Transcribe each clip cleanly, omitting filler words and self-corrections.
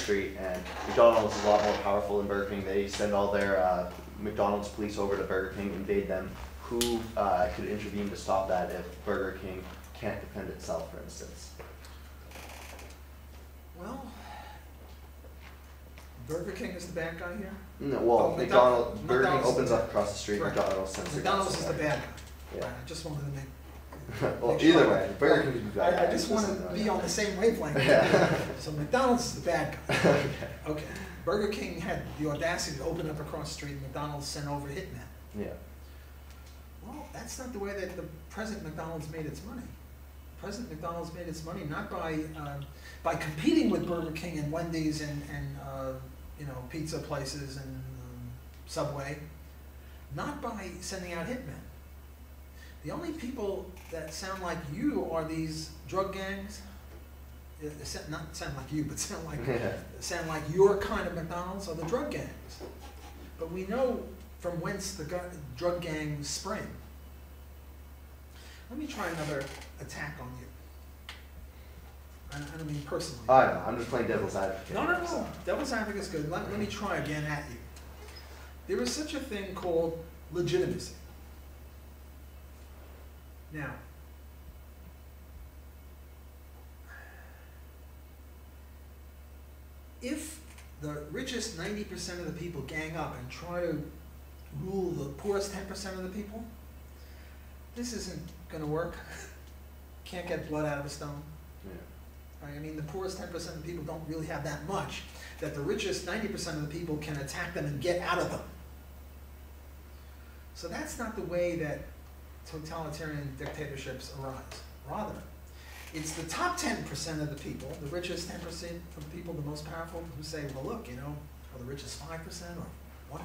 street, and McDonald's is a lot more powerful than Burger King. They send all their McDonald's police over to Burger King, invade them. Who could intervene to stop that if Burger King can't defend itself, for instance? Well, Burger King is the bad guy here? No, well, McDonald's Burger King opens up across the street, right. McDonald's sends McDonald's is the bad guy. Yeah. Right, I just wanted to make well, make sure either way, Burger King is the bad guy. I just want to be on the same wavelength. Yeah. So McDonald's is the bad guy. Okay. Okay. Burger King had the audacity to open up across the street, and McDonald's sent over hitmen. Yeah. Well, that's not the way that the present McDonald's made its money. Present McDonald's made its money not by competing with Burger King and Wendy's and you know, pizza places and Subway, not by sending out hitmen. The only people that sound like you are these drug gangs. Not sound like you, but sound like your kind of McDonald's are the drug gangs. But we know from whence the drug gangs spring. Let me try another attack on you. I don't mean personally. I know, I'm just playing devil's advocate. No. Devil's advocate is good. Let me try again at you. There is such a thing called legitimacy. Now, if the richest 90% of the people gang up and try to rule the poorest 10% of the people, this isn't going to work. Can't get blood out of a stone. Yeah. Right? I mean, the poorest 10% of the people don't really have that much that the richest 90% of the people can attack them and get out of them. So that's not the way that totalitarian dictatorships arise. Rather, it's the top 10% of the people, the richest 10% of the people, the most powerful, who say, well, look, you know, or the richest 5% or 1%,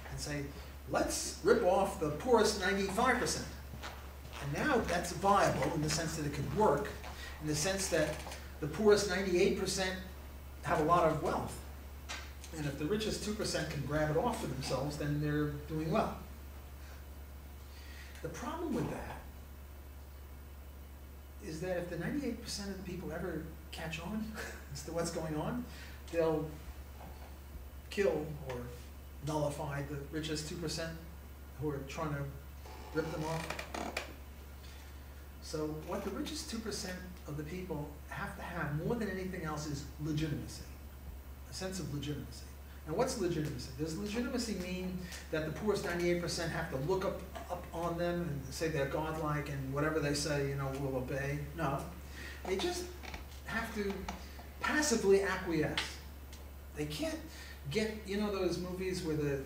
and say, let's rip off the poorest 95%. And now that's viable in the sense that it could work, in the sense that the poorest 98% have a lot of wealth. And if the richest 2% can grab it off for themselves, then they're doing well. The problem with that is that if the 98% of the people ever catch on as to what's going on, they'll kill or nullify the richest 2% who are trying to rip them off. So what the richest 2% of the people have to have more than anything else is legitimacy, a sense of legitimacy. Now what's legitimacy? Does legitimacy mean that the poorest 98% have to look up on them and say they're godlike and whatever they say, you know, we'll obey? No. They just have to passively acquiesce. They can't get, you know, those movies where the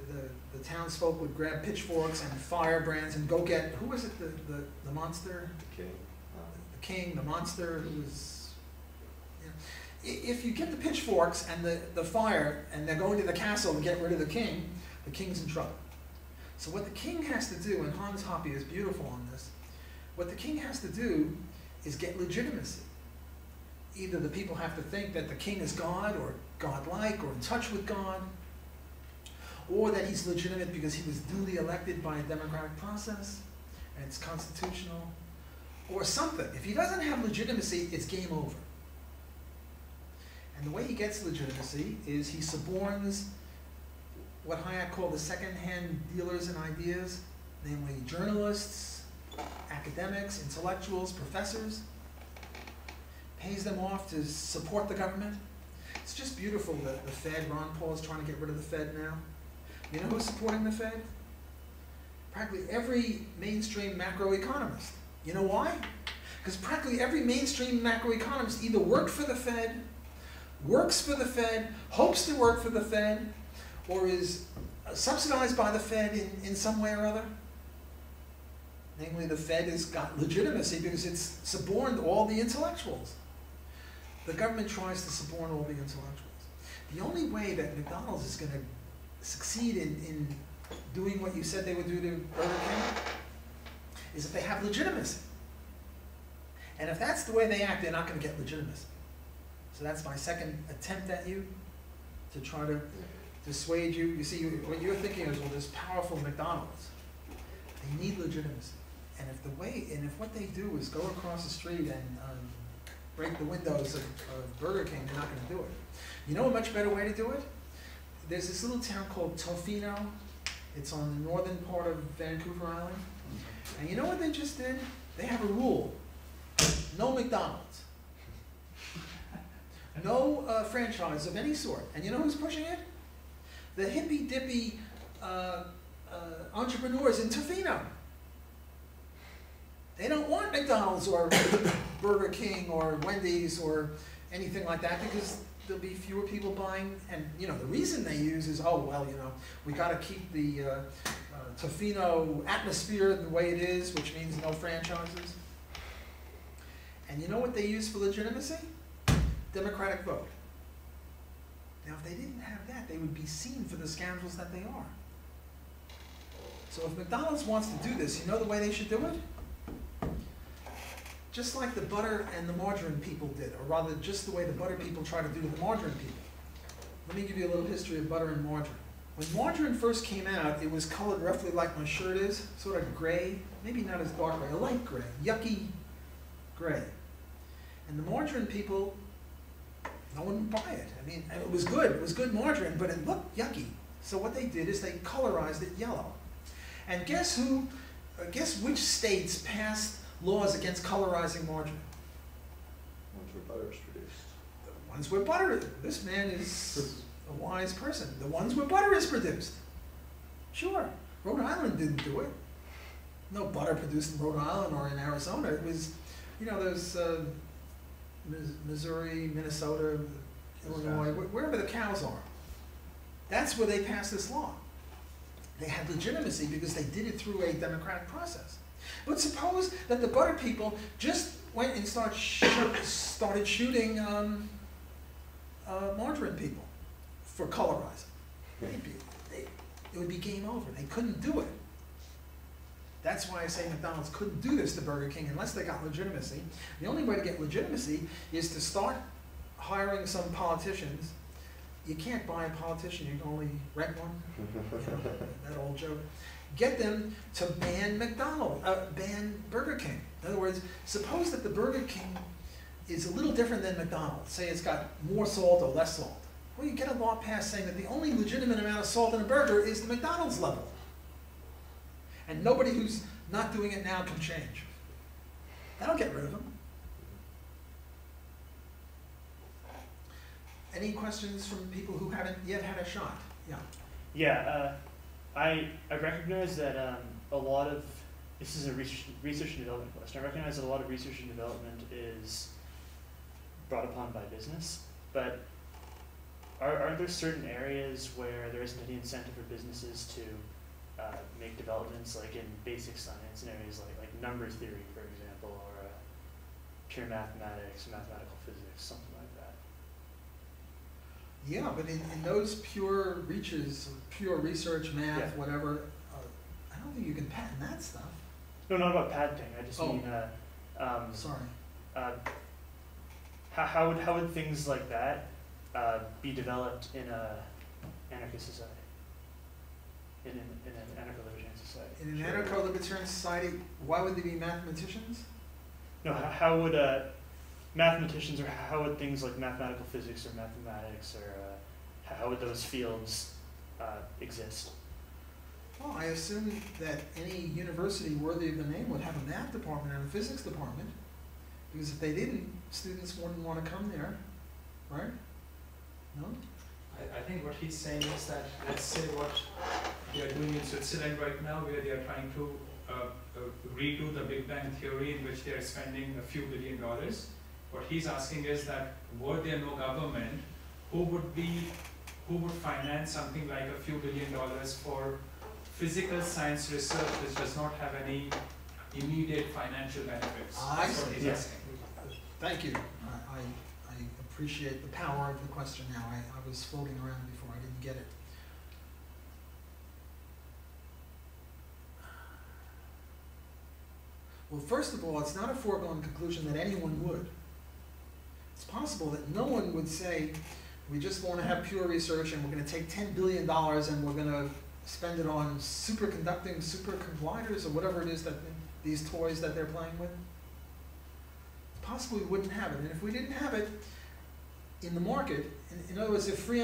townsfolk would grab pitchforks and firebrands and go get, who was it, the monster? The king. The king, the monster who was, you know. If you get the pitchforks and the fire and they're going to the castle to get rid of the king's in trouble. So what the king has to do, and Hans Hoppe is beautiful on this, what the king has to do is get legitimacy. Either the people have to think that the king is God or godlike or in touch with God, or that he's legitimate because he was duly elected by a democratic process and it's constitutional, or something. If he doesn't have legitimacy, it's game over. And the way he gets legitimacy is he suborns what Hayek called the second-hand dealers in ideas, namely journalists, academics, intellectuals, professors, pays them off to support the government. It's just beautiful that the Fed, Ron Paul is trying to get rid of the Fed now. You know who's supporting the Fed? Practically every mainstream macroeconomist. You know why? Because practically every mainstream macroeconomist either worked for the Fed, works for the Fed, hopes to work for the Fed, or is subsidized by the Fed in some way or other. Namely, the Fed has got legitimacy because it's suborned all the intellectuals. The government tries to suborn all the intellectuals. The only way that McDonald's is going to succeed in doing what you said they would do to Burger King is if they have legitimacy. And if that's the way they act, they're not going to get legitimacy. So that's my second attempt at you, to try to dissuade you. You see, what you're thinking is, well, this powerful McDonald's, they need legitimacy. And if what they do is go across the street and break the windows of Burger King, they're not going to do it. You know a much better way to do it? There's this little town called Tofino. It's on the northern part of Vancouver Island. And you know what they just did? They have a rule. No McDonald's. No franchise of any sort. And you know who's pushing it? The hippy-dippy entrepreneurs in Tofino. They don't want McDonald's or Burger King or Wendy's or anything like that because there'll be fewer people buying. And you know the reason they use is, oh well, you know, we got to keep the Tofino atmosphere the way it is, which means no franchises. And you know what they use for legitimacy? Democratic vote. Now, if they didn't have that, they would be seen for the scoundrels that they are. So if McDonald's wants to do this, you know the way they should do it? Just like the butter and the margarine people did, or rather just the way the butter people try to do to the margarine people. Let me give you a little history of butter and margarine. When margarine first came out, it was colored roughly like my shirt is, sort of gray, maybe not as dark gray, a light gray, yucky gray. And the margarine people, no one would buy it. I mean, and it was good margarine, but it looked yucky. So what they did is they colorized it yellow. And guess which states passed laws against colorizing margarine? Ones where butter is produced. The ones where butter, this man is a wise person. The ones where butter is produced. Sure, Rhode Island didn't do it. No butter produced in Rhode Island or in Arizona. It was, you know, those Missouri, Minnesota, Illinois, wherever the cows are. That's where they passed this law. They had legitimacy because they did it through a democratic process. But suppose that the butter people just went and started shooting margarine people for colorizing. It would be game over. They couldn't do it. That's why I say McDonald's couldn't do this to Burger King unless they got legitimacy. The only way to get legitimacy is to start hiring some politicians. You can't buy a politician, you can only rent one. You know, that old joke. Get them to ban ban Burger King. In other words, suppose that the Burger King is a little different than McDonald's. Say it's got more salt or less salt. Well, you get a law passed saying that the only legitimate amount of salt in a burger is the McDonald's level. And nobody who's not doing it now can change. That'll get rid of them. Any questions from people who haven't yet had a shot? Yeah. Yeah, I recognize that a lot of, this is a research and development question, I recognize that a lot of research and development is brought upon by business, but are there certain areas where there isn't any incentive for businesses to make developments, like in basic science, in areas like number theory, for example, or pure mathematics, mathematical physics, something like that? Yeah, but in those pure reaches, pure research, math, Yeah. whatever, I don't think you can patent that stuff. No, not about patenting. I just mean, Sorry. how would things like that be developed in a anarchist society? In an anarcho-libertarian society? In an anarcho-libertarian society, why would they be mathematicians? No, how would mathematicians, or how would things like mathematical physics or mathematics, or how would those fields exist? Well, I assume that any university worthy of the name would have a math department and a physics department, because if they didn't, students wouldn't want to come there, right? No? I think what he's saying is that, let's say what they are doing in Switzerland right now, where they are trying to redo the Big Bang Theory, in which they are spending a few $1 billion. What he's asking is that, were there no government, who would finance something like a few $1 billion for physical science research which does not have any immediate financial benefits? I That's what see. he's Yes. asking. Thank you. I appreciate the power of the question now. I was floating around before, I didn't get it. Well, first of all, it's not a foregone conclusion that anyone would. It's possible that no one would say, we just want to have pure research and we're going to take $10 billion and we're going to spend it on superconducting supercolliders or whatever it is that these toys that they're playing with. Possibly we wouldn't have it. And if we didn't have it in the market, In other words, if free